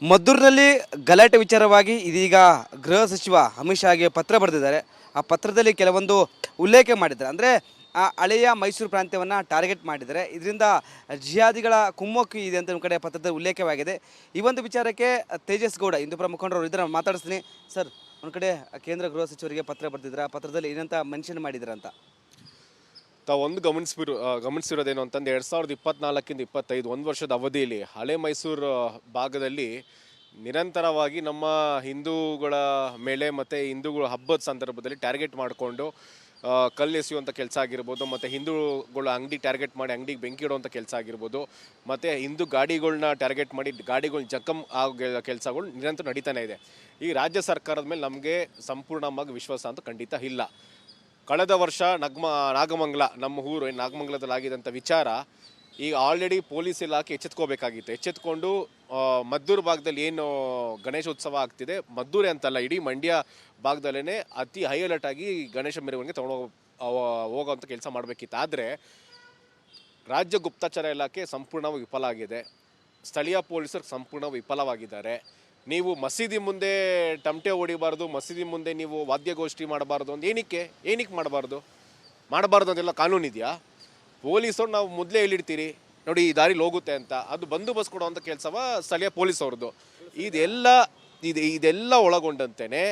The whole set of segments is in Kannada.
ಮದ್ದೂರಿನಲ್ಲಿ ಗಲಾಟೆ ವಿಚಾರವಾಗಿ ಇದೀಗ ಗೃಹ ಸಚಿವ ಅಮಿತ್ ಶಾಗೆ ಪತ್ರ ಬರೆದಿದ್ದಾರೆ. ಆ ಪತ್ರದಲ್ಲಿ ಕೆಲವೊಂದು ಉಲ್ಲೇಖ ಮಾಡಿದ್ದಾರೆ. ಅಂದರೆ ಆ ಹಳೆಯ ಮೈಸೂರು ಪ್ರಾಂತ್ಯವನ್ನು ಟಾರ್ಗೆಟ್ ಮಾಡಿದ್ದಾರೆ. ಇದರಿಂದ ಜಿಹಾದಿಗಳ ಕುಮ್ಮಕ್ಕು ಇದೆ ಅಂತ ಒಂದು ಕಡೆ ಪತ್ರದಲ್ಲಿ ಉಲ್ಲೇಖವಾಗಿದೆ. ಈ ಒಂದು ವಿಚಾರಕ್ಕೆ ತೇಜಸ್ ಗೌಡ ಹಿಂದೂಪುರ ಮುಖಂಡರು ಇದನ್ನು ಮಾತಾಡಿಸ್ತೀನಿ. ಸರ್, ಒಂದು ಕಡೆ ಕೇಂದ್ರ ಗೃಹ ಸಚಿವರಿಗೆ ಪತ್ರ ಬರೆದಿದ್ದಾರೆ. ಆ ಪತ್ರದಲ್ಲಿ ಏನಂತ ಮೆನ್ಷನ್ ಮಾಡಿದ್ದಾರೆ ಅಂತ ತಾವೊಂದು ಗಮನಿಸಿರೋದೇನು ಅಂತಂದು 2024 25 ಒಂದು ವರ್ಷದ ಅವಧಿಯಲ್ಲಿ ಹಳೆ ಮೈಸೂರು ಭಾಗದಲ್ಲಿ ನಿರಂತರವಾಗಿ ನಮ್ಮ ಹಿಂದೂಗಳ ಮೇಲೆ ಮತ್ತು ಹಿಂದೂಗಳ ಹಬ್ಬದ ಸಂದರ್ಭದಲ್ಲಿ ಟಾರ್ಗೆಟ್ ಮಾಡಿಕೊಂಡು ಕಲ್ಲು ಎಸೆಯುವಂಥ ಕೆಲಸ ಆಗಿರ್ಬೋದು, ಮತ್ತು ಹಿಂದೂಗಳ ಅಂಗಡಿ ಟಾರ್ಗೆಟ್ ಮಾಡಿ ಅಂಗಡಿಗೆ ಬೆಂಕಿ ಇಡುವಂಥ ಕೆಲಸ ಆಗಿರ್ಬೋದು, ಮತ್ತು ಹಿಂದೂ ಗಾಡಿಗಳನ್ನ ಟಾರ್ಗೆಟ್ ಮಾಡಿ ಗಾಡಿಗಳನ್ನ ಜಖಮ್ ಆಗೋ ಕೆಲಸಗಳು ನಿರಂತರ ನಡೀತಾನೆ ಇದೆ. ಈ ರಾಜ್ಯ ಸರ್ಕಾರದ ಮೇಲೆ ನಮಗೆ ಸಂಪೂರ್ಣವಾಗಿ ವಿಶ್ವಾಸ ಅಂತೂ ಖಂಡಿತ ಇಲ್ಲ. ಕಳೆದ ವರ್ಷ ನಾಗಮಂಗಲ ನಮ್ಮ ಊರು ನಾಗಮಂಗಲದಲ್ಲಿ ಆಗಿದಂಥ ವಿಚಾರ ಈಗ ಆಲ್ರೆಡಿ ಪೊಲೀಸ್ ಇಲಾಖೆ ಎಚ್ಚೆತ್ಕೋಬೇಕಾಗಿತ್ತು. ಎಚ್ಚೆತ್ಕೊಂಡು ಮದ್ದೂರು ಭಾಗದಲ್ಲಿ ಏನು ಗಣೇಶೋತ್ಸವ ಆಗ್ತಿದೆ, ಮದ್ದೂರೇ ಅಂತಲ್ಲ ಇಡೀ ಮಂಡ್ಯ ಭಾಗದಲ್ಲೇ ಅತಿ ಹೈ ಅಲರ್ಟ್ ಆಗಿ ಗಣೇಶ ಮೆರವಣಿಗೆ ಹೋಗೋವಂಥ ಕೆಲಸ ಮಾಡಬೇಕಿತ್ತು. ಆದರೆ ರಾಜ್ಯ ಗುಪ್ತಚರ ಇಲಾಖೆ ಸಂಪೂರ್ಣವಾಗಿ ವಿಫಲ ಆಗಿದೆ. ಸ್ಥಳೀಯ ಪೊಲೀಸರು ಸಂಪೂರ್ಣ ವಿಫಲವಾಗಿದ್ದಾರೆ. ನೀವು ಮಸೀದಿ ಮುಂದೆ ಟಮಟೆ ಹೊಡಿಬಾರ್ದು, ಮಸೀದಿ ಮುಂದೆ ನೀವು ವಾದ್ಯಗೋಷ್ಠಿ ಮಾಡಬಾರ್ದು ಅಂತ ಏನಕ್ಕೆ ಮಾಡಬಾರ್ದು ಅಂತೆಲ್ಲ ಕಾನೂನು ಇದೆಯಾ? ಪೊಲೀಸವ್ರು ನಾವು ಮೊದಲೇ ಹೇಳಿರ್ತೀರಿ ನೋಡಿ ಈ ದಾರಿಲಿ ಹೋಗುತ್ತೆ ಅಂತ, ಅದು ಬಂದೋಬಸ್ತ್ ಕೊಡುವಂಥ ಕೆಲಸವ ಸ್ಥಳೀಯ ಪೊಲೀಸವ್ರದ್ದು. ಇದೆಲ್ಲ ಒಳಗೊಂಡಂತೆಯೇ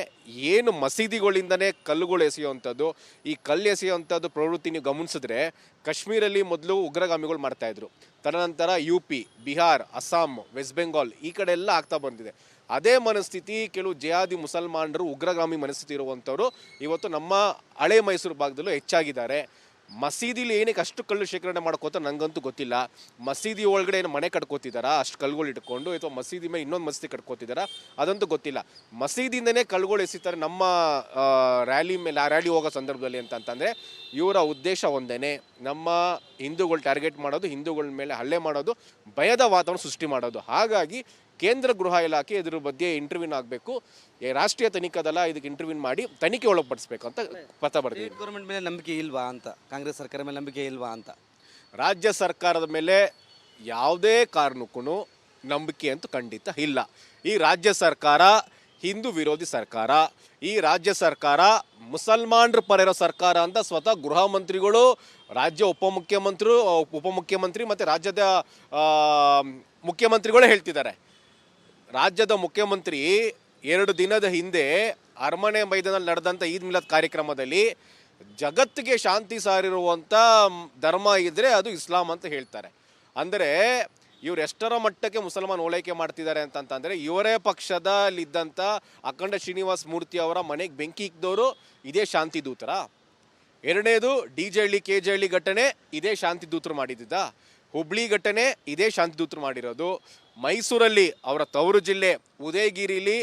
ಏನು ಮಸೀದಿಗಳಿಂದನೇ ಕಲ್ಲುಗಳು ಎಸೆಯುವಂಥದ್ದು, ಈ ಕಲ್ಲು ಎಸೆಯುವಂಥದ್ದು ಪ್ರವೃತ್ತಿ ನೀವು ಗಮನಿಸಿದ್ರೆ ಕಾಶ್ಮೀರಲ್ಲಿ ಮೊದಲು ಉಗ್ರಗಾಮಿಗಳು ಮಾಡ್ತಾಯಿದ್ರು. ತದನಂತರ UP, ಬಿಹಾರ್, ಅಸ್ಸಾಂ, ವೆಸ್ಟ್ ಬೆಂಗಾಲ್ ಈ ಕಡೆ ಎಲ್ಲ ಆಗ್ತಾ ಬಂದಿದೆ. ಅದೇ ಮನಸ್ಥಿತಿ ಕೆಲವು ಜಿಹಾದಿ ಮುಸಲ್ಮಾನರು ಉಗ್ರಗಾಮಿ ಮನಸ್ಥಿತಿ ಇರುವಂಥವ್ರು ಇವತ್ತು ನಮ್ಮ ಹಳೆ ಮೈಸೂರು ಭಾಗದಲ್ಲೂ ಹೆಚ್ಚಾಗಿದ್ದಾರೆ. ಮಸೀದಿಲಿ ಏನಕ್ಕೆ ಅಷ್ಟು ಕಲ್ಲು ಶೇಖರಣೆ ಮಾಡ್ಕೋತ ನನಗಂತೂ ಗೊತ್ತಿಲ್ಲ. ಮಸೀದಿ ಒಳಗಡೆ ಏನು ಮನೆ ಕಟ್ಕೋತಿದ್ದಾರಾ ಅಷ್ಟು ಕಲ್ಲುಗಳು ಇಟ್ಕೊಂಡು, ಅಥವಾ ಮಸೀದಿ ಮೇಲೆ ಇನ್ನೊಂದು ಮಸೀದಿ ಕಟ್ಕೋತಿದ್ದಾರಾ ಅದಂತೂ ಗೊತ್ತಿಲ್ಲ. ಮಸೀದಿಯಿಂದನೇ ಕಲ್ಲುಗಳು ಎಸಿತಾರೆ ನಮ್ಮ ರ್ಯಾಲಿ ಹೋಗೋ ಸಂದರ್ಭದಲ್ಲಿ ಅಂತಂದರೆ ಇವರ ಉದ್ದೇಶ ಒಂದೇ, ನಮ್ಮ ಹಿಂದೂಗಳು ಟಾರ್ಗೆಟ್ ಮಾಡೋದು, ಹಿಂದೂಗಳ ಮೇಲೆ ಹಲ್ಲೆ ಮಾಡೋದು, ಭಯದ ವಾತಾವರಣ ಸೃಷ್ಟಿ ಮಾಡೋದು. ಹಾಗಾಗಿ ಕೇಂದ್ರ ಗೃಹ ಇಲಾಖೆ ಇದ್ರ ಬಗ್ಗೆ ಇಂಟರ್ವ್ಯೂನ್ ಆಗಬೇಕು. ರಾಷ್ಟ್ರೀಯ ತನಿಖಾ ದಳ ಇದಕ್ಕೆ ಇಂಟರ್ವ್ಯೂನ್ ಮಾಡಿ ತನಿಖೆ ಒಳಪಡಿಸಬೇಕು ಅಂತ ಪತ್ರ ಬರೆದಿದೆ. ಗೌರ್ಮೆಂಟ್ ಮೇಲೆ ನಂಬಿಕೆ ಇಲ್ವಾ ಅಂತ, ಕಾಂಗ್ರೆಸ್ ಸರ್ಕಾರ ಮೇಲೆ ನಂಬಿಕೆ ಇಲ್ವಾ ಅಂತ? ರಾಜ್ಯ ಸರ್ಕಾರದ ಮೇಲೆ ಯಾವುದೇ ಕಾರಣಕ್ಕೂ ನಂಬಿಕೆ ಅಂತೂ ಖಂಡಿತ ಇಲ್ಲ. ಈ ರಾಜ್ಯ ಸರ್ಕಾರ ಹಿಂದೂ ವಿರೋಧಿ ಸರ್ಕಾರ. ಈ ರಾಜ್ಯ ಸರ್ಕಾರ ಮುಸಲ್ಮಾನರ ಪರ ಇರೋ ಸರ್ಕಾರ ಅಂತ ಸ್ವತಃ ಗೃಹ ಮಂತ್ರಿಗಳು, ರಾಜ್ಯ ಉಪಮುಖ್ಯಮಂತ್ರಿ ಮತ್ತು ರಾಜ್ಯದ ಮುಖ್ಯಮಂತ್ರಿಗಳೇ ಹೇಳ್ತಿದ್ದಾರೆ. ರಾಜ್ಯದ ಮುಖ್ಯಮಂತ್ರಿ 2 ದಿನದ ಹಿಂದೆ ಅರಮನೆ ಮೈದಾನದಲ್ಲಿ ನಡೆದಂಥ ಈದ್ ಮಿಲಾದ್ ಕಾರ್ಯಕ್ರಮದಲ್ಲಿ ಜಗತ್ತಿಗೆ ಶಾಂತಿ ಸಾರಿರುವಂಥ ಧರ್ಮ ಇದ್ದರೆ ಅದು ಇಸ್ಲಾಂ ಅಂತ ಹೇಳ್ತಾರೆ. ಅಂದರೆ ಇವ್ರು ಎಷ್ಟರ ಮಟ್ಟಕ್ಕೆ ಮುಸಲ್ಮಾನ್ ಓಲೈಕೆ ಮಾಡ್ತಿದ್ದಾರೆ ಅಂತಂತಂದರೆ, ಇವರೇ ಪಕ್ಷದಲ್ಲಿದ್ದಂಥ ಅಖಂಡ ಶ್ರೀನಿವಾಸ ಮೂರ್ತಿ ಅವರ ಮನೆಗೆ ಬೆಂಕಿ ಇಕ್ಕಿದವರು ಇದೇ ಶಾಂತಿ ದೂತರ. ಎರಡನೇದು DJ ಹಳ್ಳಿ KJ ಹಳ್ಳಿ ಘಟನೆ ಇದೇ ಶಾಂತಿ ದೂತರು ಮಾಡಿದ್ದ. ಹುಬ್ಳಿ ಘಟನೆ ಇದೇ ಶಾಂತಿ ದೂತರು ಮಾಡಿರೋದು. ಮೈಸೂರಲ್ಲಿ ಅವರ ತವರು ಜಿಲ್ಲೆ ಉದಯಗಿರಿಲಿ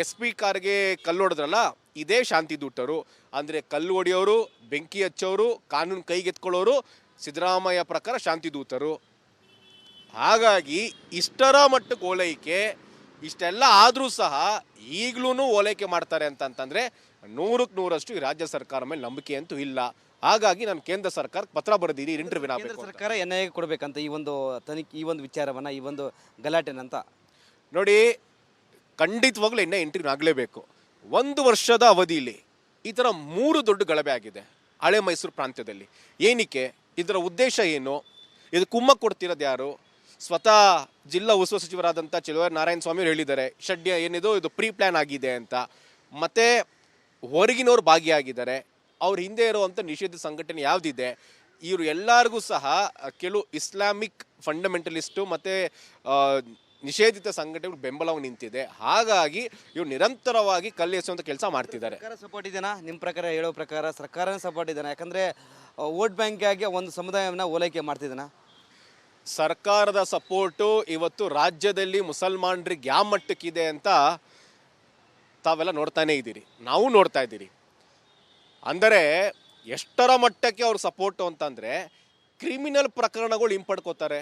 SP ಕಾರ್ಗೆ ಕಲ್ಲು ಹೊಡೆದ್ರಲ್ಲ ಇದೇ ಶಾಂತಿ ದೂತರು. ಅಂದರೆ ಕಲ್ಲು ಹೊಡೆಯೋರು, ಬೆಂಕಿ ಹಚ್ಚೋರು, ಕಾನೂನು ಕೈಗೆತ್ಕೊಳ್ಳೋರು ಸಿದ್ದರಾಮಯ್ಯ ಪ್ರಕಾರ ಶಾಂತಿ ದೂತರು. ಹಾಗಾಗಿ ಇಷ್ಟರ ಮಟ್ಟಕ್ಕೆ ಓಲೈಕೆ, ಇಷ್ಟೆಲ್ಲ ಆದರೂ ಸಹ ಈಗಲೂ ಓಲೈಕೆ ಮಾಡ್ತಾರೆ ಅಂತಂತಂದರೆ 100ಕ್ಕೆ 100ರಷ್ಟು ಈ ರಾಜ್ಯ ಸರ್ಕಾರ ಮೇಲೆ ನಂಬಿಕೆ ಅಂತೂ ಇಲ್ಲ. ಹಾಗಾಗಿ ನಾನು ಕೇಂದ್ರ ಸರ್ಕಾರಕ್ಕೆ ಪತ್ರ ಬರೆದಿದ್ದೀನಿ, ಇಂಟರ್ವ್ಯೂನ್ ಆಗಬೇಕು. ಕೇಂದ್ರ ಸರ್ಕಾರ NIA ಕೊಡಬೇಕಂತ ಈ ಒಂದು ತನಿಖೆ, ಈ ಒಂದು ವಿಚಾರವನ್ನು, ಈ ಒಂದು ಗಲಾಟೆನಂತ ನೋಡಿ. ಖಂಡಿತವಾಗ್ಲೂ ಇಂಟರ್ವ್ಯೂನ್ ಆಗಲೇಬೇಕು. 1 ವರ್ಷದ ಅವಧಿಯಲ್ಲಿ ಈ ಥರ 3 ದೊಡ್ಡ ಗಲಭೆ ಆಗಿದೆ ಹಳೆ ಮೈಸೂರು ಪ್ರಾಂತ್ಯದಲ್ಲಿ. ಏನಕ್ಕೆ? ಇದರ ಉದ್ದೇಶ ಏನು? ಇದು ಕುಮ್ಮಕ್ಕು ಕೊಡ್ತಿರೋದು ಯಾರು? ಸ್ವತಃ ಜಿಲ್ಲಾ ಉಸ್ತುವಾರಿ ಸಚಿವರಾದಂಥ ಚೆಲುವರಾಯ ನಾರಾಯಣ ಸ್ವಾಮಿ ಅವರು ಹೇಳಿದ್ದಾರೆ ಷಡ್ಯ ಏನಿದು ಇದು ಪ್ರೀ ಪ್ಲ್ಯಾನ್ ಆಗಿದೆ ಅಂತ. ಮತ್ತು ಹೊರಗಿನವ್ರು ಭಾಗಿಯಾಗಿದ್ದಾರೆ. ಅವ್ರ ಹಿಂದೆ ಇರುವಂಥ ನಿಷೇಧ ಸಂಘಟನೆ ಯಾವುದಿದೆ, ಇವರು ಎಲ್ಲರಿಗೂ ಸಹ ಕೆಲವು ಇಸ್ಲಾಮಿಕ್ ಫಂಡಮೆಂಟಲಿಸ್ಟು ಮತ್ತು ನಿಷೇಧಿತ ಸಂಘಟನೆಗಳು ಬೆಂಬಲವಾಗಿ ನಿಂತಿದೆ. ಹಾಗಾಗಿ ಇವರು ನಿರಂತರವಾಗಿ ಕಲ್ಲು ಎಸೆಯುವಂಥ ಕೆಲಸ ಮಾಡ್ತಿದ್ದಾರೆ. ಸರ್ಕಾರ ಸಪೋರ್ಟ್ ಇದೆನಾ? ನಿಮ್ಮ ಪ್ರಕಾರ, ಹೇಳೋ ಪ್ರಕಾರ ಸರ್ಕಾರನೇ ಸಪೋರ್ಟ್ ಇದೆನಾ? ಯಾಕಂದರೆ ವೋಟ್ ಬ್ಯಾಂಕ್ ಆಗಿ ಒಂದು ಸಮುದಾಯವನ್ನು ಓಲೈಕೆ ಮಾಡ್ತಿದ್ದಾನ. ಸರ್ಕಾರದ ಸಪೋರ್ಟು ಇವತ್ತು ರಾಜ್ಯದಲ್ಲಿ ಮುಸಲ್ಮಾನರಿಗೆ ಯಾವ ಮಟ್ಟಕ್ಕಿದೆ ಅಂತ ತಾವೆಲ್ಲ ನೋಡ್ತಾನೇ ಇದ್ದೀರಿ, ನಾವು ನೋಡ್ತಾ ಇದ್ದೀರಿ. ಅಂದರೆ ಎಷ್ಟರ ಮಟ್ಟಕ್ಕೆ ಅವ್ರ ಸಪೋರ್ಟು ಅಂತಂದರೆ ಕ್ರಿಮಿನಲ್ ಪ್ರಕರಣಗಳು ಹಿಂಪಡ್ಕೋತಾರೆ.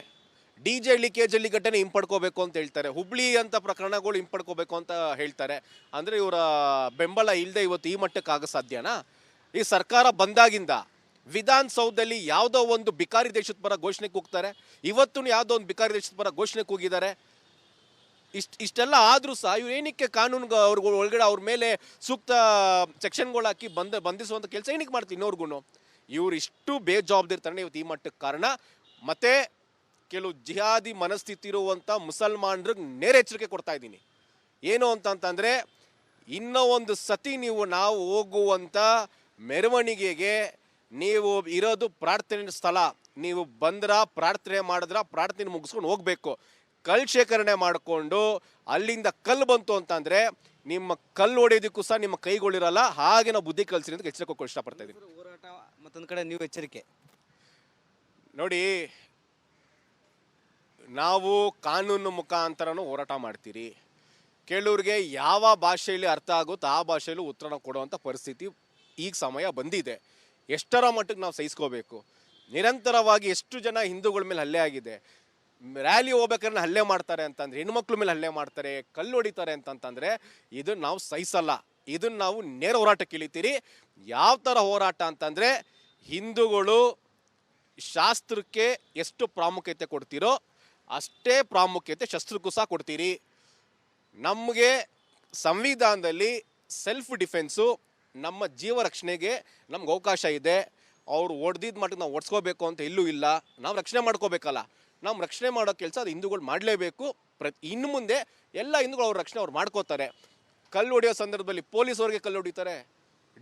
DJ ಹಳ್ಳಿ KJ ಹಳ್ಳಿ ಘಟನೆ ಹಿಂಪಡ್ಕೋಬೇಕು ಅಂತ ಹೇಳ್ತಾರೆ. ಹುಬ್ಳಿ ಅಂತ ಪ್ರಕರಣಗಳು ಹಿಂಪಡ್ಕೋಬೇಕು ಅಂತ ಹೇಳ್ತಾರೆ. ಅಂದರೆ ಇವರ ಬೆಂಬಲ ಇಲ್ಲದೆ ಇವತ್ತು ಈ ಮಟ್ಟಕ್ಕೆ ಆಗ ಸಾಧ್ಯನಾ? ಈ ಸರ್ಕಾರ ಬಂದಾಗಿಂದ ವಿಧಾನಸೌಧದಲ್ಲಿ ಯಾವುದೋ ಒಂದು ಬಿಕಾರಿ ದೇಶದ ಪರ ಘೋಷಣೆ ಕೂಗ್ತಾರೆ. ಇವತ್ತು ಯಾವುದೋ ಒಂದು ಬಿಕಾರಿ ದೇಶದ ಪರ ಘೋಷಣೆ ಕೂಗಿದ್ದಾರೆ. ಇಷ್ಟೆಲ್ಲ ಆದರೂ ಸಹ ಇವ್ರು ಏನಕ್ಕೆ ಕಾನೂನು ಅವ್ರಿಗೆ ಒಳಗಡೆ ಅವ್ರ ಮೇಲೆ ಸೂಕ್ತ ಸೆಕ್ಷನ್ಗಳು ಹಾಕಿ ಬಂಧಿಸುವಂಥ ಕೆಲಸ ಏನಕ್ಕೆ ಮಾಡ್ತೀನಿ ಇನ್ನೋರ್ಗು. ಇವ್ರು ಇಷ್ಟು ಬೇಜವಾಬ್ದಾರಿತನ ಇವತ್ತು ಈ ಮಟ್ಟಕ್ಕೆ ಕಾರಣ. ಮತ್ತೆ ಕೆಲವು ಜಿಹಾದಿ ಮನಸ್ಥಿತಿ ಇರುವಂಥ ಮುಸಲ್ಮಾನರಿಗೆ ನೇರ ಎಚ್ಚರಿಕೆ ಕೊಡ್ತಾ ಇದ್ದೀನಿ. ಏನು ಅಂತಂತಂದರೆ, ಇನ್ನೂ ಒಂದು ಸತಿ ನಾವು ಹೋಗುವಂಥ ಮೆರವಣಿಗೆಗೆ ನೀವು ಇರೋದು ಪ್ರಾರ್ಥನೆ ಸ್ಥಳ, ನೀವು ಬಂದ್ರ ಪ್ರಾರ್ಥನೆ ಮಾಡಿದ್ರ ಪ್ರಾರ್ಥನೆ ಮುಗಿಸ್ಕೊಂಡು ಹೋಗಬೇಕು. ಕಲ್ಲು ಶೇಖರಣೆ ಮಾಡಿಕೊಂಡು ಅಲ್ಲಿಂದ ಕಲ್ಲು ಬಂತು ಅಂತಂದರೆ ನಿಮ್ಮ ಕಲ್ಲು ಹೊಡೆಯೋದಕ್ಕೂ ಸಹ ನಿಮ್ಮ ಕೈಗಳಿರಲ್ಲ. ಹಾಗೆ ನಾವು ಬುದ್ಧಿ ಕಲಿಸಿ ಅಂತ ಎಚ್ಚರಿಕೆ ಕೊಡೋಕೆ ಇಷ್ಟಪಡ್ತಾ ಇದ್ದೀನಿ. ಹೋರಾಟ ಮತ್ತೊಂದು ಕಡೆ ನೀವು ಎಚ್ಚರಿಕೆ ನೋಡಿ, ನಾವು ಕಾನೂನು ಮುಖಾಂತರನೂ ಹೋರಾಟ ಮಾಡ್ತೀರಿ. ಕೆಲವ್ರಿಗೆ ಯಾವ ಭಾಷೆಯಲ್ಲಿ ಅರ್ಥ ಆಗುತ್ತೋ ಆ ಭಾಷೆಯಲ್ಲಿ ಉತ್ತರ ಕೊಡುವಂಥ ಪರಿಸ್ಥಿತಿ ಈಗ ಸಮಯ ಬಂದಿದೆ. ಎಷ್ಟರ ಮಟ್ಟಿಗೆ ನಾವು ಸಹಿಸ್ಕೋಬೇಕು? ನಿರಂತರವಾಗಿ ಎಷ್ಟು ಜನ ಹಿಂದೂಗಳ ಮೇಲೆ ಹಲ್ಲೆ ಆಗಿದೆ. ರ್ಯಾಲಿ ಹೋಗ್ಬೇಕಾದ್ರೆ ಹಲ್ಲೆ ಮಾಡ್ತಾರೆ ಅಂತಂದರೆ, ಹೆಣ್ಮಕ್ಳ ಮೇಲೆ ಹಲ್ಲೆ ಮಾಡ್ತಾರೆ, ಕಲ್ಲು ಹೊಡಿತಾರೆ ಅಂತಂತಂದರೆ ಇದನ್ನು ನಾವು ಸಹಿಸಲ್ಲ. ಇದನ್ನು ನಾವು ನೇರ ಹೋರಾಟಕ್ಕೆ ಇಳಿತೀರಿ. ಯಾವ ಥರ ಹೋರಾಟ ಅಂತಂದರೆ, ಹಿಂದೂಗಳು ಶಾಸ್ತ್ರಕ್ಕೆ ಎಷ್ಟು ಪ್ರಾಮುಖ್ಯತೆ ಕೊಡ್ತೀರೋ ಅಷ್ಟೇ ಪ್ರಾಮುಖ್ಯತೆ ಶಸ್ತ್ರಕ್ಕೂ ಸಹ ಕೊಡ್ತೀರಿ. ನಮಗೆ ಸಂವಿಧಾನದಲ್ಲಿ ಸೆಲ್ಫ್ ಡಿಫೆನ್ಸು, ನಮ್ಮ ಜೀವ ರಕ್ಷಣೆಗೆ ನಮ್ಗೆ ಅವಕಾಶ ಇದೆ. ಅವ್ರು ಹೊಡೆದಿದ್ದ ಮಟ್ಟಿಗೆ ನಾವು ಓಡಿಸ್ಕೋಬೇಕು ಅಂತ ಎಲ್ಲೂ ಇಲ್ಲ. ನಾವು ರಕ್ಷಣೆ ಮಾಡ್ಕೋಬೇಕಲ್ಲ. ನಾವು ರಕ್ಷಣೆ ಮಾಡೋ ಕೆಲಸ ಅದು ಹಿಂದೂಗಳು ಮಾಡಲೇಬೇಕು. ಇನ್ನು ಮುಂದೆ ಎಲ್ಲ ಹಿಂದೂಗಳು ಅವ್ರ ರಕ್ಷಣೆ ಅವ್ರು ಮಾಡ್ಕೋತಾರೆ. ಕಲ್ಲು ಹೊಡೆಯೋ ಸಂದರ್ಭದಲ್ಲಿ ಪೊಲೀಸವ್ರಿಗೆ ಕಲ್ಲು ಹೊಡಿತಾರೆ,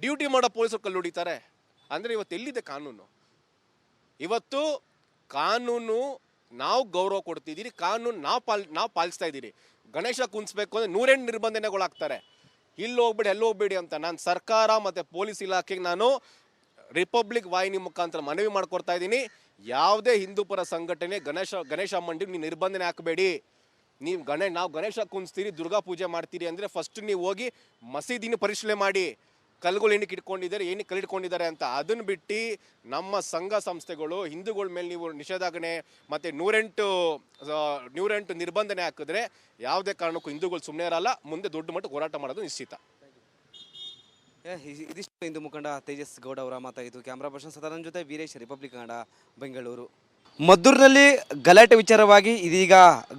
ಡ್ಯೂಟಿ ಮಾಡೋ ಪೊಲೀಸರು ಕಲ್ಲು ಹೊಡಿತಾರೆ. ಅಂದರೆ ಇವತ್ತು ಎಲ್ಲಿದೆ ಕಾನೂನು? ಇವತ್ತು ಕಾನೂನು ನಾವು ಗೌರವ ಕೊಡ್ತಿದ್ದೀರಿ, ಕಾನೂನು ನಾವು ಪಾಲಿಸ್ತಾ ಇದ್ದೀರಿ. ಗಣೇಶ ಕುಣಿಸ್ಬೇಕು ಅಂದರೆ 108 ನಿರ್ಬಂಧನೆಗಳಾಗ್ತಾರೆ. ಇಲ್ಲಿ ಹೋಗ್ಬೇಡಿ ಅಲ್ಲಿ ಹೋಗ್ಬೇಡಿ ಅಂತ ನಾನು ಸರ್ಕಾರ ಮತ್ತು ಪೊಲೀಸ್ ಇಲಾಖೆಗೆ ನಾನು ರಿಪಬ್ಲಿಕ್ ವಾಹಿನಿ ಮುಖಾಂತರ ಮನವಿ ಮಾಡ್ಕೊಡ್ತಾ ಇದ್ದೀನಿ. ಯಾವುದೇ ಹಿಂದೂ ಪರ ಸಂಘಟನೆ ಗಣೇಶ ಮಂಡಿ ನೀವು ನಿರ್ಬಂಧನೆ ಹಾಕಬೇಡಿ. ನೀವು ನಾವು ಗಣೇಶ ಕುಣಿಸ್ತೀರಿ, ದುರ್ಗಾ ಪೂಜೆ ಮಾಡ್ತೀರಿ ಅಂದರೆ ಫಸ್ಟ್ ನೀವು ಹೋಗಿ ಮಸೀದಿನ ಪರಿಶೀಲನೆ ಮಾಡಿ. ಕಲ್ಲುಗಳು ಏನಕ್ಕೆ ಇಟ್ಕೊಂಡಿದ್ದಾರೆ, ಏನಕ್ಕೆ ಕಲ್ಲಿಟ್ಕೊಂಡಿದ್ದಾರೆ ಅಂತ. ಅದನ್ನು ಬಿಟ್ಟು ನಮ್ಮ ಸಂಘ ಸಂಸ್ಥೆಗಳು ಹಿಂದೂಗಳ ಮೇಲೆ ನೀವು ನಿಷೇಧಾಜ್ಞೆ ಮತ್ತು 108 ನಿರ್ಬಂಧನೆ ಹಾಕಿದ್ರೆ ಯಾವುದೇ ಕಾರಣಕ್ಕೂ ಹಿಂದೂಗಳು ಸುಮ್ಮನೆ ಇರಲ್ಲ. ಮುಂದೆ ದೊಡ್ಡ ಮಟ್ಟಕ್ಕೆ ಹೋರಾಟ ಮಾಡೋದು ನಿಶ್ಚಿತ. ಇದಿಷ್ಟು ಹಿಂದೂ ಮುಖಂಡ ತೇಜಸ್ ಗೌಡ ಅವರ ಮಾತಾಗಿತ್ತು. ಕ್ಯಾಮ್ರಾ ಪರ್ಸನ್ ಸದಾನಂದ ಜೊತೆ ವೀರೇಶ್, ರಿಪಬ್ಲಿಕ್ ಕನ್ನಡ, ಬೆಂಗಳೂರು. ಮದ್ದೂರಿನಲ್ಲಿ ಗಲಾಟೆ ವಿಚಾರವಾಗಿ ಇದೀಗ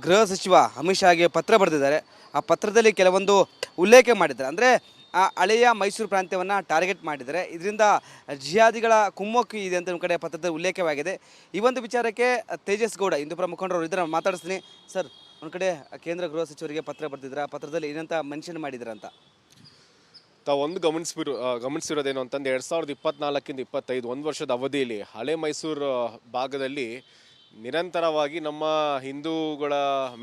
ಗೃಹ ಸಚಿವ ಅಮಿತ್ ಶಾಗೆ ಪತ್ರ ಬರೆದಿದ್ದಾರೆ. ಆ ಪತ್ರದಲ್ಲಿ ಕೆಲವೊಂದು ಉಲ್ಲೇಖ ಮಾಡಿದ್ದಾರೆ. ಅಂದರೆ ಆ ಹಳೆಯ ಮೈಸೂರು ಪ್ರಾಂತ್ಯವನ್ನು ಟಾರ್ಗೆಟ್ ಮಾಡಿದ್ದಾರೆ. ಇದರಿಂದ ಜಿಹಾದಿಗಳ ಕುಮ್ಮಕ್ಕು ಇದೆ ಅಂತ ಒಂದು ಕಡೆ ಪತ್ರದಲ್ಲಿ ಉಲ್ಲೇಖವಾಗಿದೆ. ಈ ಒಂದು ವಿಚಾರಕ್ಕೆ ತೇಜಸ್ ಗೌಡ ಹಿಂದೂಪರ ಮುಖಂಡರು ಇದ್ದಾರೆ, ಮಾತಾಡಿಸ್ತೀನಿ. ಸರ್, ಒಂದು ಕಡೆ ಕೇಂದ್ರ ಗೃಹ ಸಚಿವರಿಗೆ ಪತ್ರ ಬರೆದಿದ್ದಾರೆ. ಆ ಪತ್ರದಲ್ಲಿ ಏನಂತ ಮೆನ್ಷನ್ ಮಾಡಿದ್ದಾರೆ ಅಂತ ತಾವು ಒಂದು ಗಮನಿಸಿರೋದೇನು ಅಂತಂದು 2024 25 ಒಂದು ವರ್ಷದ ಅವಧಿಯಲ್ಲಿ ಹಳೆ ಮೈಸೂರು ಭಾಗದಲ್ಲಿ ನಿರಂತರವಾಗಿ ನಮ್ಮ ಹಿಂದೂಗಳ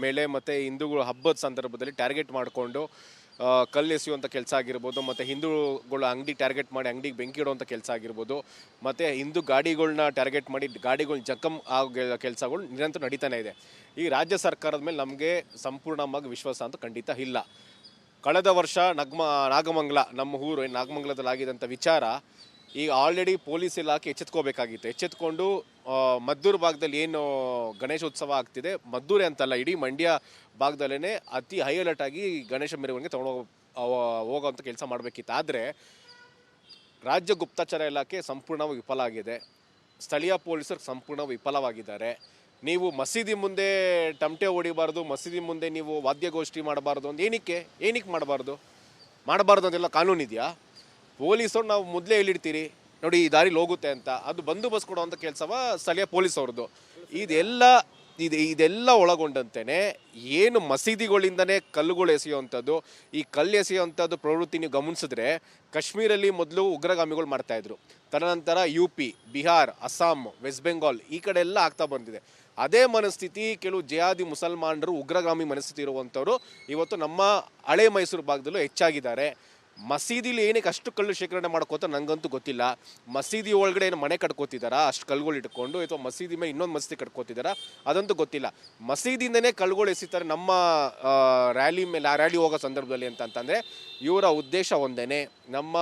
ಮೇಲೆ ಮತ್ತು ಹಿಂದೂಗಳ ಹಬ್ಬದ ಸಂದರ್ಭದಲ್ಲಿ ಟಾರ್ಗೆಟ್ ಮಾಡಿಕೊಂಡು ಕಲ್ಲು ಎಸೆಯುವಂಥ ಕೆಲಸ ಆಗಿರ್ಬೋದು, ಮತ್ತು ಹಿಂದೂಗಳ ಅಂಗಡಿ ಟಾರ್ಗೆಟ್ ಮಾಡಿ ಅಂಗಡಿಗೆ ಬೆಂಕಿ ಇಡುವಂಥ ಕೆಲಸ ಆಗಿರ್ಬೋದು, ಮತ್ತು ಹಿಂದೂ ಗಾಡಿಗಳನ್ನ ಟಾರ್ಗೆಟ್ ಮಾಡಿ ಗಾಡಿಗಳನ್ನ ಜಖಮ್ ಆಗೋ ಕೆಲಸಗಳು ನಿರಂತರ ನಡೀತಾನೆ ಇದೆ. ಈ ರಾಜ್ಯ ಸರ್ಕಾರದ ಮೇಲೆ ನಮಗೆ ಸಂಪೂರ್ಣವಾಗಿ ವಿಶ್ವಾಸ ಅಂತ ಖಂಡಿತ ಇಲ್ಲ. ಕಳೆದ ವರ್ಷ ನಾಗಮಂಗಲ, ನಮ್ಮ ಊರು ನಾಗಮಂಗಲದಲ್ಲಿ ಆಗಿದ್ದಂಥ ವಿಚಾರ ಈಗ ಆಲ್ರೆಡಿ ಪೊಲೀಸ್ ಇಲಾಖೆ ಎಚ್ಚೆತ್ಕೋಬೇಕಾಗಿತ್ತು. ಎಚ್ಚೆತ್ಕೊಂಡು ಮದ್ದೂರು ಭಾಗದಲ್ಲಿ ಏನು ಗಣೇಶೋತ್ಸವ ಆಗ್ತಿದೆ, ಮದ್ದೂರೇ ಅಂತಲ್ಲ ಇಡೀ ಮಂಡ್ಯ ಭಾಗದಲ್ಲೇ ಅತಿ ಹೈ ಅಲರ್ಟ್ ಆಗಿ ಗಣೇಶ ಮೆರವಣಿಗೆ ಹೋಗೋವಂಥ ಕೆಲಸ ಮಾಡಬೇಕಿತ್ತು. ಆದರೆ ರಾಜ್ಯ ಗುಪ್ತಚರ ಇಲಾಖೆ ಸಂಪೂರ್ಣವಾಗಿ ವಿಫಲ ಆಗಿದೆ. ಸ್ಥಳೀಯ ಪೊಲೀಸರು ಸಂಪೂರ್ಣ ವಿಫಲವಾಗಿದ್ದಾರೆ. ನೀವು ಮಸೀದಿ ಮುಂದೆ ಟಮಟೆ ಹೊಡಿಬಾರ್ದು, ಮಸೀದಿ ಮುಂದೆ ನೀವು ವಾದ್ಯಗೋಷ್ಠಿ ಮಾಡಬಾರ್ದು ಅಂತ ಏನಕ್ಕೆ ಮಾಡಬಾರ್ದು ಅಂತೆಲ್ಲ ಕಾನೂನು ಇದೆಯಾ? ಪೊಲೀಸರು ನಾವು ಮೊದಲೇ ಹೇಳಿರ್ತೀರಿ ನೋಡಿ ಈ ದಾರಿಲಿ ಹೋಗುತ್ತೆ ಅಂತ, ಅದು ಬಂದೋಬಸ್ತ್ ಕೊಡುವಂಥ ಕೆಲಸವ ಸ್ಥಳೀಯ ಪೊಲೀಸ್ ಅವ್ರದ್ದು. ಇದೆಲ್ಲ ಒಳಗೊಂಡಂತೆಯೇ ಏನು ಮಸೀದಿಗಳಿಂದನೇ ಕಲ್ಲುಗಳು ಎಸೆಯುವಂಥದ್ದು, ಈ ಕಲ್ಲು ಎಸೆಯುವಂಥದ್ದು ಪ್ರವೃತ್ತಿ ನೀವು ಗಮನಿಸಿದ್ರೆ ಕಾಶ್ಮೀರಲ್ಲಿ ಮೊದಲು ಉಗ್ರಗಾಮಿಗಳು ಮಾಡ್ತಾಯಿದ್ರು. ತದನಂತರ UP, ಬಿಹಾರ್, ಅಸ್ಸಾಂ, ವೆಸ್ಟ್ ಬೆಂಗಾಲ್ ಈ ಕಡೆ ಎಲ್ಲ ಆಗ್ತಾ ಬಂದಿದೆ. ಅದೇ ಮನಸ್ಥಿತಿ ಕೆಲವು ಜಿಹಾದಿ ಮುಸಲ್ಮಾನರು, ಉಗ್ರಗಾಮಿ ಮನಸ್ಥಿತಿ ಇರುವಂಥವ್ರು ಇವತ್ತು ನಮ್ಮ ಹಳೆ ಮೈಸೂರು ಭಾಗದಲ್ಲೂ ಹೆಚ್ಚಾಗಿದ್ದಾರೆ. ಮಸೀದಿಲಿ ಏನಕ್ಕೆ ಅಷ್ಟು ಕಲ್ಲು ಶೇಖರಣೆ ಮಾಡ್ಕೋತ ನನಗಂತೂ ಗೊತ್ತಿಲ್ಲ. ಮಸೀದಿ ಒಳಗಡೆ ಏನು ಮನೆ ಕಟ್ಕೋತಿದ್ದಾರಾ ಅಷ್ಟು ಕಲ್ಲುಗಳು ಇಟ್ಕೊಂಡು, ಅಥವಾ ಮಸೀದಿ ಮೇಲೆ ಇನ್ನೊಂದು ಮಸೀದಿ ಕಟ್ಕೋತಿದ್ದಾರಾ ಅದಂತೂ ಗೊತ್ತಿಲ್ಲ. ಮಸೀದಿಯಿಂದನೇ ಕಲ್ಲುಗಳು ಎಸಿತಾರೆ ನಮ್ಮ ರ್ಯಾಲಿ ಹೋಗೋ ಸಂದರ್ಭದಲ್ಲಿ ಅಂತಂದರೆ ಇವರ ಉದ್ದೇಶ ಒಂದೇ, ನಮ್ಮ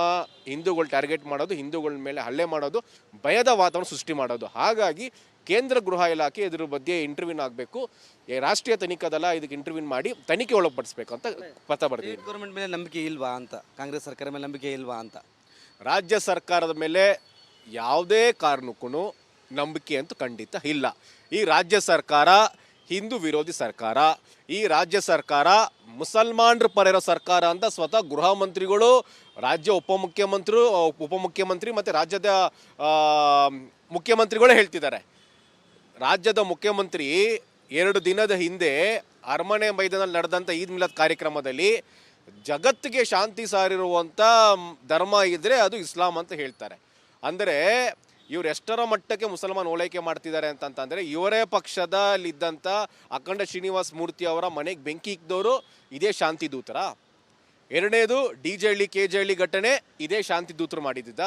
ಹಿಂದೂಗಳು ಟಾರ್ಗೆಟ್ ಮಾಡೋದು, ಹಿಂದೂಗಳ ಮೇಲೆ ಹಲ್ಲೆ ಮಾಡೋದು, ಭಯದ ವಾತಾವರಣ ಸೃಷ್ಟಿ ಮಾಡೋದು. ಹಾಗಾಗಿ ಕೇಂದ್ರ ಗೃಹ ಇಲಾಖೆ ಇದ್ರ ಬಗ್ಗೆ ಇಂಟರ್ವ್ಯೂನ್ ಆಗಬೇಕು. ರಾಷ್ಟ್ರೀಯ ತನಿಖಾ ದಳ ಇದಕ್ಕೆ ಇಂಟರ್ವ್ಯೂನ್ ಮಾಡಿ ತನಿಖೆ ಒಳಪಡಿಸಬೇಕು ಅಂತ ಪತ್ರ ಬರ್ತೀವಿ. ಗೌರ್ಮೆಂಟ್ ಮೇಲೆ ನಂಬಿಕೆ ಇಲ್ವಾ ಅಂತ, ಕಾಂಗ್ರೆಸ್ ಸರ್ಕಾರ ಮೇಲೆ ನಂಬಿಕೆ ಇಲ್ವಾ ಅಂತ? ರಾಜ್ಯ ಸರ್ಕಾರದ ಮೇಲೆ ಯಾವುದೇ ಕಾರಣಕ್ಕೂ ನಂಬಿಕೆ ಅಂತೂ ಖಂಡಿತ ಇಲ್ಲ. ಈ ರಾಜ್ಯ ಸರ್ಕಾರ ಹಿಂದೂ ವಿರೋಧಿ ಸರ್ಕಾರ. ಈ ರಾಜ್ಯ ಸರ್ಕಾರ ಮುಸಲ್ಮಾನರ ಪರ ಇರೋ ಸರ್ಕಾರ ಅಂತ ಸ್ವತಃ ಗೃಹ ಮಂತ್ರಿಗಳು, ರಾಜ್ಯ ಉಪಮುಖ್ಯಮಂತ್ರಿ ಮತ್ತು ರಾಜ್ಯದ ಮುಖ್ಯಮಂತ್ರಿಗಳೇ ಹೇಳ್ತಿದ್ದಾರೆ. ರಾಜ್ಯದ ಮುಖ್ಯಮಂತ್ರಿ 2 ದಿನದ ಹಿಂದೆ ಅರಮನೆ ಮೈದಾನದಲ್ಲಿ ನಡೆದಂಥ ಈದ್ ಮಿಲಾದ್ ಕಾರ್ಯಕ್ರಮದಲ್ಲಿ ಜಗತ್ತಿಗೆ ಶಾಂತಿ ಸಾರಿರುವಂಥ ಧರ್ಮ ಇದ್ದರೆ ಅದು ಇಸ್ಲಾಂ ಅಂತ ಹೇಳ್ತಾರೆ. ಅಂದರೆ ಇವ್ರು ಎಷ್ಟರ ಮಟ್ಟಕ್ಕೆ ಮುಸಲ್ಮಾನ್ ಓಲೈಕೆ ಮಾಡ್ತಿದ್ದಾರೆ ಅಂತಂತಂದರೆ, ಇವರೇ ಪಕ್ಷದಲ್ಲಿದ್ದಂಥ ಅಖಂಡ ಶ್ರೀನಿವಾಸ ಮೂರ್ತಿ ಅವರ ಮನೆಗೆ ಬೆಂಕಿ ಇಕ್ಕಿದವರು ಇದೇ ಶಾಂತಿ ದೂತರ. ಎರಡನೇದು DJ ಹಳ್ಳಿ KJ ಹಳ್ಳಿ ಘಟನೆ ಇದೇ ಶಾಂತಿ ದೂತರು ಮಾಡಿದ್ದ.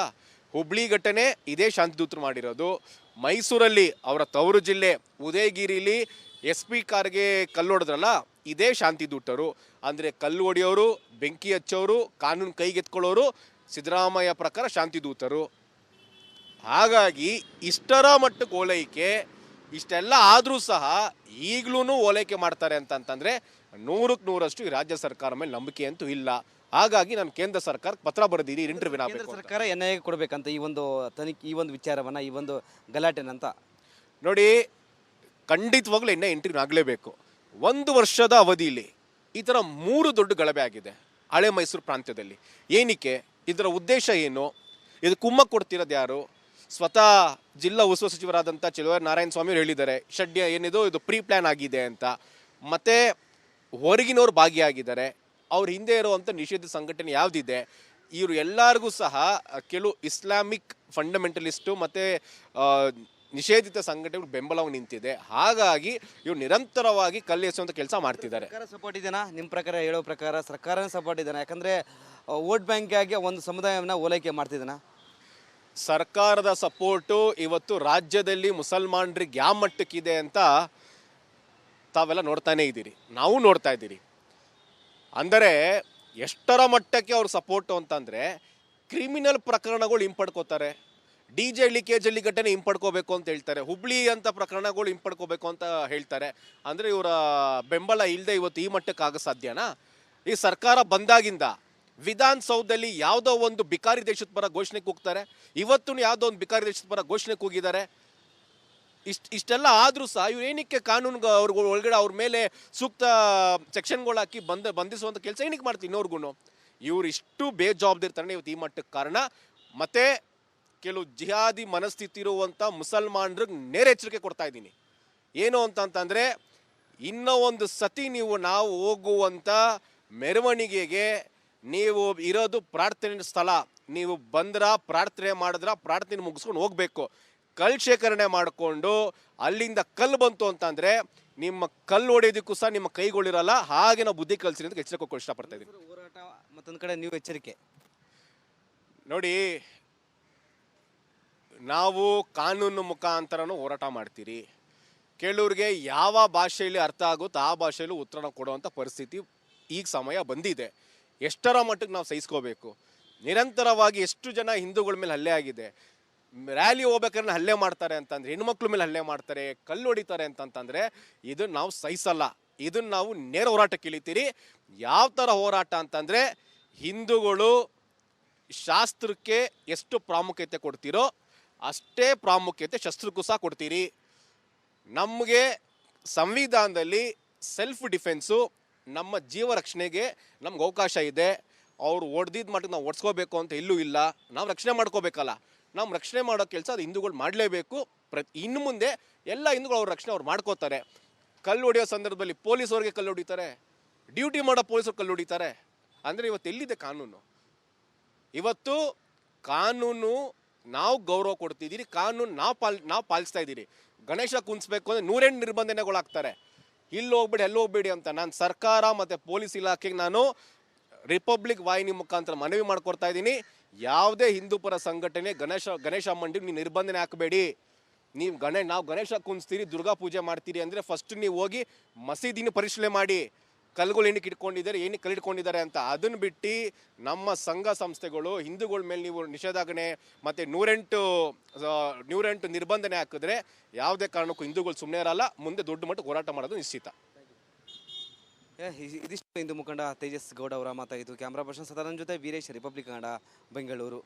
ಹುಬ್ಳಿ ಘಟನೆ ಇದೇ ಶಾಂತಿ ದೂತರು ಮಾಡಿರೋದು. ಮೈಸೂರಲ್ಲಿ ಅವರ ತವರು ಜಿಲ್ಲೆ ಉದಯಗಿರಿಲಿ SP ಕಾರ್ಗೆ ಕಲ್ಲು ಹೊಡೆದ್ರಲ್ಲ, ಇದೇ ಶಾಂತಿ ದೂತರು. ಅಂದರೆ ಕಲ್ಲು ಹೊಡೆಯೋರು, ಬೆಂಕಿ ಹಚ್ಚೋರು, ಕಾನೂನು ಕೈಗೆತ್ಕೊಳ್ಳೋರು ಸಿದ್ದರಾಮಯ್ಯ ಪ್ರಕಾರ ಶಾಂತಿ ದೂತರು. ಹಾಗಾಗಿ ಇಷ್ಟರ ಮಟ್ಟಕ್ಕೆ ಓಲೈಕೆ, ಇಷ್ಟೆಲ್ಲ ಆದರೂ ಸಹ ಈಗಲೂ ಓಲೈಕೆ ಮಾಡ್ತಾರೆ ಅಂತಂತಂದರೆ 100ಕ್ಕೆ 100ರಷ್ಟು ಈ ರಾಜ್ಯ ಸರ್ಕಾರ ಮೇಲೆ ನಂಬಿಕೆ ಅಂತೂ ಇಲ್ಲ. ಹಾಗಾಗಿ ನಾನು ಕೇಂದ್ರ ಸರ್ಕಾರಕ್ಕೆ ಪತ್ರ ಬರೆದಿದ್ದೀನಿ, ಇಂಟರ್ವ್ಯೂನ ಕೇಂದ್ರ ಸರ್ಕಾರ NIA ಕೊಡಬೇಕಂತ ಈ ಒಂದು ತನಿಖೆ, ಈ ಒಂದು ವಿಚಾರವನ್ನು, ಈ ಒಂದು ಗಲಾಟೆನಂತ ನೋಡಿ. ಖಂಡಿತವಾಗ್ಲೂ ಇಂಟರ್ವ್ಯೂ ಆಗಲೇಬೇಕು. 1 ವರ್ಷದ ಅವಧಿಯಲ್ಲಿ ಈ ಥರ 3 ದೊಡ್ಡ ಗಲಭೆ ಆಗಿದೆ ಹಳೆ ಮೈಸೂರು ಪ್ರಾಂತ್ಯದಲ್ಲಿ. ಏನಕ್ಕೆ? ಇದರ ಉದ್ದೇಶ ಏನು? ಇದು ಕುಮ್ಮಕ್ಕು ಕೊಡ್ತಿರೋದು ಯಾರು? ಸ್ವತಃ ಜಿಲ್ಲಾ ಉಸ್ತುವಾರಿ ಸಚಿವರಾದಂಥ ಚೆಲುವರಾಯ ನಾರಾಯಣ ಸ್ವಾಮಿ ಅವರು ಹೇಳಿದ್ದಾರೆ, ಷಡ್ಯ ಏನಿದು ಇದು ಪ್ರೀ ಪ್ಲ್ಯಾನ್ ಆಗಿದೆ ಅಂತ. ಮತ್ತು ಹೊರಗಿನವ್ರು ಭಾಗಿಯಾಗಿದ್ದಾರೆ. ಅವ್ರ ಹಿಂದೆ ಇರುವಂಥ ನಿಷೇಧ ಸಂಘಟನೆ ಯಾವುದಿದೆ, ಇವರು ಎಲ್ಲರಿಗೂ ಸಹ ಕೆಲವು ಇಸ್ಲಾಮಿಕ್ ಫಂಡಮೆಂಟಲಿಸ್ಟು ಮತ್ತು ನಿಷೇಧಿತ ಸಂಘಟನೆಗಳು ಬೆಂಬಲವಾಗಿ ನಿಂತಿದೆ. ಹಾಗಾಗಿ ಇವ್ರು ನಿರಂತರವಾಗಿ ಕಲ್ಲೆಸೆಯುವಂಥ ಕೆಲಸ ಮಾಡ್ತಿದ್ದಾರೆ. ಸರ್ಕಾರ ಸಪೋರ್ಟ್ ಇದೆಯಾ? ನಿಮ್ಮ ಪ್ರಕಾರ, ಹೇಳೋ ಪ್ರಕಾರ ಸರ್ಕಾರನೇ ಸಪೋರ್ಟ್ ಇದೆಯಾ? ಯಾಕಂದರೆ ವೋಟ್ ಬ್ಯಾಂಕ್ ಆಗಿ ಒಂದು ಸಮುದಾಯವನ್ನು ಓಲೈಕೆ ಮಾಡ್ತಿದ್ದಾನ. ಸರ್ಕಾರದ ಸಪೋರ್ಟು ಇವತ್ತು ರಾಜ್ಯದಲ್ಲಿ ಮುಸಲ್ಮಾನರಿಗೆ ಯಾವ ಮಟ್ಟಕ್ಕಿದೆ ಅಂತ ತಾವೆಲ್ಲ ನೋಡ್ತಾನೇ ಇದ್ದೀರಿ, ನಾವು ನೋಡ್ತಾ ಇದ್ದೀರಿ. ಅಂದರೆ ಎಷ್ಟರ ಮಟ್ಟಕ್ಕೆ ಅವ್ರ ಸಪೋರ್ಟು ಅಂತಂದರೆ, ಕ್ರಿಮಿನಲ್ ಪ್ರಕರಣಗಳು ಹಿಂಪಡ್ಕೋತಾರೆ. DJ ಹಳ್ಳಿ KJ ಹಳ್ಳಿ ಘಟನೆ ಹಿಂಪಡ್ಕೋಬೇಕು ಅಂತ ಹೇಳ್ತಾರೆ. ಹುಬ್ಳಿ ಅಂತ ಪ್ರಕರಣಗಳು ಹಿಂಪಡ್ಕೋಬೇಕು ಅಂತ ಹೇಳ್ತಾರೆ. ಅಂದರೆ ಇವರ ಬೆಂಬಲ ಇಲ್ಲದೆ ಇವತ್ತು ಈ ಮಟ್ಟಕ್ಕೆ ಆಗ ಸಾಧ್ಯನಾ? ಈ ಸರ್ಕಾರ ಬಂದಾಗಿಂದ ವಿಧಾನಸೌಧದಲ್ಲಿ ಯಾವುದೋ ಒಂದು ಬಿಕಾರಿ ದೇಶದ ಪರ ಘೋಷಣೆ ಕೂಗ್ತಾರೆ, ಇವತ್ತು ಯಾವುದೋ ಒಂದು ಬಿಕಾರಿ ದೇಶದ ಪರ ಘೋಷಣೆ ಕೂಗಿದ್ದಾರೆ. ಇಷ್ಟೆಲ್ಲ ಆದರೂ ಸಹ ಇವ್ರು ಏನಕ್ಕೆ ಕಾನೂನು ಅವ್ರಿಗೆ ಒಳಗಡೆ ಅವ್ರ ಮೇಲೆ ಸೂಕ್ತ ಸೆಕ್ಷನ್ಗಳು ಹಾಕಿ ಬಂಧಿಸುವಂಥ ಕೆಲಸ ಏನಕ್ಕೆ ಮಾಡ್ತೀನಿ ಇನ್ನೋರ್ಗು? ಇವ್ರು ಇಷ್ಟು ಬೇಜವಾಬ್ದಾರಿತನ ಇವತ್ತು ಈ ಮಟ್ಟಕ್ಕೆ ಕಾರಣ. ಮತ್ತು ಕೆಲವು ಜಿಹಾದಿ ಮನಸ್ಥಿತಿ ಇರುವಂಥ ಮುಸಲ್ಮಾನರಿಗೆ ನೇರ ಎಚ್ಚರಿಕೆ ಕೊಡ್ತಾ ಇದ್ದೀನಿ. ಏನು ಅಂತಂತಂದರೆ, ಇನ್ನೂ ಒಂದು ಸತಿ ನಾವು ಹೋಗುವಂಥ ಮೆರವಣಿಗೆಗೆ ನೀವು ಇರೋದು ಪ್ರಾರ್ಥನೆ ಸ್ಥಳ, ನೀವು ಪ್ರಾರ್ಥನೆ ಪ್ರಾರ್ಥನೆ ಮುಗಿಸ್ಕೊಂಡು ಹೋಗಬೇಕು. ಕಲ್ಲು ಶೇಖರಣೆ ಮಾಡಿಕೊಂಡು ಅಲ್ಲಿಂದ ಕಲ್ಲು ಬಂತು ಅಂತಂದರೆ ನಿಮ್ಮ ಕಲ್ಲು ಹೊಡೆಯೋದಕ್ಕೂ ಸಹ ನಿಮ್ಮ ಕೈಗಳಿರಲ್ಲ. ಹಾಗೆ ನಾವು ಬುದ್ಧಿ ಕಲಿಸಿ ಅಂತ ಎಚ್ಚರಿಕೆ ಕೊಡೋಕೆ ಇಷ್ಟಪಡ್ತಾ ಇದ್ದೀನಿ. ಹೋರಾಟ ಮತ್ತೊಂದು ಕಡೆ ನೀವು ಎಚ್ಚರಿಕೆ ನೋಡಿ, ನಾವು ಕಾನೂನು ಮುಖಾಂತರನೂ ಹೋರಾಟ ಮಾಡ್ತೀರಿ. ಕೆಲವ್ರಿಗೆ ಯಾವ ಭಾಷೆಯಲ್ಲಿ ಅರ್ಥ ಆಗುತ್ತೋ ಆ ಭಾಷೆಯಲ್ಲಿ ಉತ್ತರ ಕೊಡುವಂಥ ಪರಿಸ್ಥಿತಿ ಈಗ ಸಮಯ ಬಂದಿದೆ. ಎಷ್ಟರ ಮಟ್ಟಿಗೆ ನಾವು ಸಹಿಸ್ಕೋಬೇಕು? ನಿರಂತರವಾಗಿ ಎಷ್ಟು ಜನ ಹಿಂದೂಗಳ ಮೇಲೆ ಹಲ್ಲೆ ಆಗಿದೆ. ರ್ಯಾಲಿ ಹೋಗ್ಬೇಕಾದ್ರೆ ಹಲ್ಲೆ ಮಾಡ್ತಾರೆ ಅಂತಂದರೆ, ಹೆಣ್ಮಕ್ಳ ಮೇಲೆ ಹಲ್ಲೆ ಮಾಡ್ತಾರೆ, ಕಲ್ಲು ಹೊಡಿತಾರೆ ಅಂತಂತಂದರೆ ಇದನ್ನು ನಾವು ಸಹಿಸಲ್ಲ. ಇದನ್ನು ನಾವು ನೇರ ಹೋರಾಟಕ್ಕೆ ಇಳಿತೀರಿ. ಯಾವ ಥರ ಹೋರಾಟ ಅಂತಂದರೆ, ಹಿಂದೂಗಳು ಶಾಸ್ತ್ರಕ್ಕೆ ಎಷ್ಟು ಪ್ರಾಮುಖ್ಯತೆ ಕೊಡ್ತೀರೋ ಅಷ್ಟೇ ಪ್ರಾಮುಖ್ಯತೆ ಶಸ್ತ್ರಕ್ಕೂ ಸಹ ಕೊಡ್ತೀರಿ. ನಮಗೆ ಸಂವಿಧಾನದಲ್ಲಿ ಸೆಲ್ಫ್ ಡಿಫೆನ್ಸು, ನಮ್ಮ ಜೀವ ರಕ್ಷಣೆಗೆ ನಮ್ಗೆ ಅವಕಾಶ ಇದೆ. ಅವರು ಹೊಡೆದಿದ್ದ ಮಟ್ಟಿಗೆ ನಾವು ಓಡಿಸ್ಕೋಬೇಕು ಅಂತ ಎಲ್ಲೂ ಇಲ್ಲ. ನಾವು ರಕ್ಷಣೆ ಮಾಡ್ಕೋಬೇಕಲ್ಲ, ನಾವು ರಕ್ಷಣೆ ಮಾಡೋ ಕೆಲಸ ಅದು ಹಿಂದೂಗಳು ಮಾಡಲೇಬೇಕು. ಇನ್ನು ಮುಂದೆ ಎಲ್ಲ ಹಿಂದೂಗಳು ಅವ್ರ ರಕ್ಷಣೆ ಅವ್ರು ಮಾಡ್ಕೋತಾರೆ. ಕಲ್ಲು ಹೊಡೆಯೋ ಸಂದರ್ಭದಲ್ಲಿ ಪೊಲೀಸವ್ರಿಗೆ ಕಲ್ಲು ಹೊಡಿತಾರೆ, ಡ್ಯೂಟಿ ಮಾಡೋ ಪೊಲೀಸರು ಕಲ್ಲು ಹೊಡಿತಾರೆ. ಅಂದರೆ ಇವತ್ತು ಎಲ್ಲಿದೆ ಕಾನೂನು? ಇವತ್ತು ಕಾನೂನು ನಾವು ಗೌರವ ಕೊಡ್ತಿದ್ದೀರಿ, ಕಾನೂನು ನಾವು ಪಾಲಿಸ್ತಾ ಇದ್ದೀರಿ. ಗಣೇಶ ಕುಣಿಸ್ಬೇಕು ಅಂದರೆ 108 ನಿರ್ಬಂಧನೆಗಳಾಗ್ತಾರೆ. ಇಲ್ಲಿ ಹೋಗ್ಬೇಡಿ ಅಲ್ಲಿ ಹೋಗ್ಬೇಡಿ ಅಂತ ನಾನು ಸರ್ಕಾರ ಮತ್ತು ಪೊಲೀಸ್ ಇಲಾಖೆಗೆ ನಾನು ರಿಪಬ್ಲಿಕ್ ವಾಹಿನಿ ಮುಖಾಂತರ ಮನವಿ ಮಾಡ್ಕೊಡ್ತಾ ಇದ್ದೀನಿ. ಯಾವುದೇ ಹಿಂದೂ ಪರ ಸಂಘಟನೆ ಗಣೇಶ ಮಂಡಿಗೆ ನೀವು ನಿರ್ಬಂಧನೆ ಹಾಕಬೇಡಿ. ನಾವು ಗಣೇಶ ಕುಣಿಸ್ತೀರಿ, ದುರ್ಗಾ ಪೂಜೆ ಮಾಡ್ತೀರಿ ಅಂದರೆ ಫಸ್ಟ್ ನೀವು ಹೋಗಿ ಮಸೀದಿನ ಪರಿಶೀಲನೆ ಮಾಡಿ, ಕಲ್ಲುಗಳು ಏನಕ್ಕೆ ಇಟ್ಕೊಂಡಿದ್ದಾರೆ, ಏನಕ್ಕೆ ಕಲ್ಲಿಟ್ಕೊಂಡಿದ್ದಾರೆ ಅಂತ. ಅದನ್ನು ಬಿಟ್ಟು ನಮ್ಮ ಸಂಘ ಸಂಸ್ಥೆಗಳು ಹಿಂದೂಗಳ ಮೇಲೆ ನೀವು ನಿಷೇಧಾಜ್ಞೆ ಮತ್ತು 108 ನಿರ್ಬಂಧನೆ ಹಾಕಿದ್ರೆ ಯಾವುದೇ ಕಾರಣಕ್ಕೂ ಹಿಂದೂಗಳು ಸುಮ್ಮನೆ ಇರಲ್ಲ. ಮುಂದೆ ದೊಡ್ಡ ಮಟ್ಟಕ್ಕೆ ಹೋರಾಟ ಮಾಡೋದು ನಿಶ್ಚಿತ. ಇದಿಷ್ಟು ಹಿಂದೂ ಮುಖಂಡ ತೇಜಸ್ ಗೌಡ ಅವರ ಮಾತಾಗಿತ್ತು. ಕ್ಯಾಮ್ರಾ ಪರ್ಸನ್ ಸದಾನಂದ ಜೊತೆ ವೀರೇಶ್, ರಿಪಬ್ಲಿಕ್ ಕನ್ನಡ, ಬೆಂಗಳೂರು.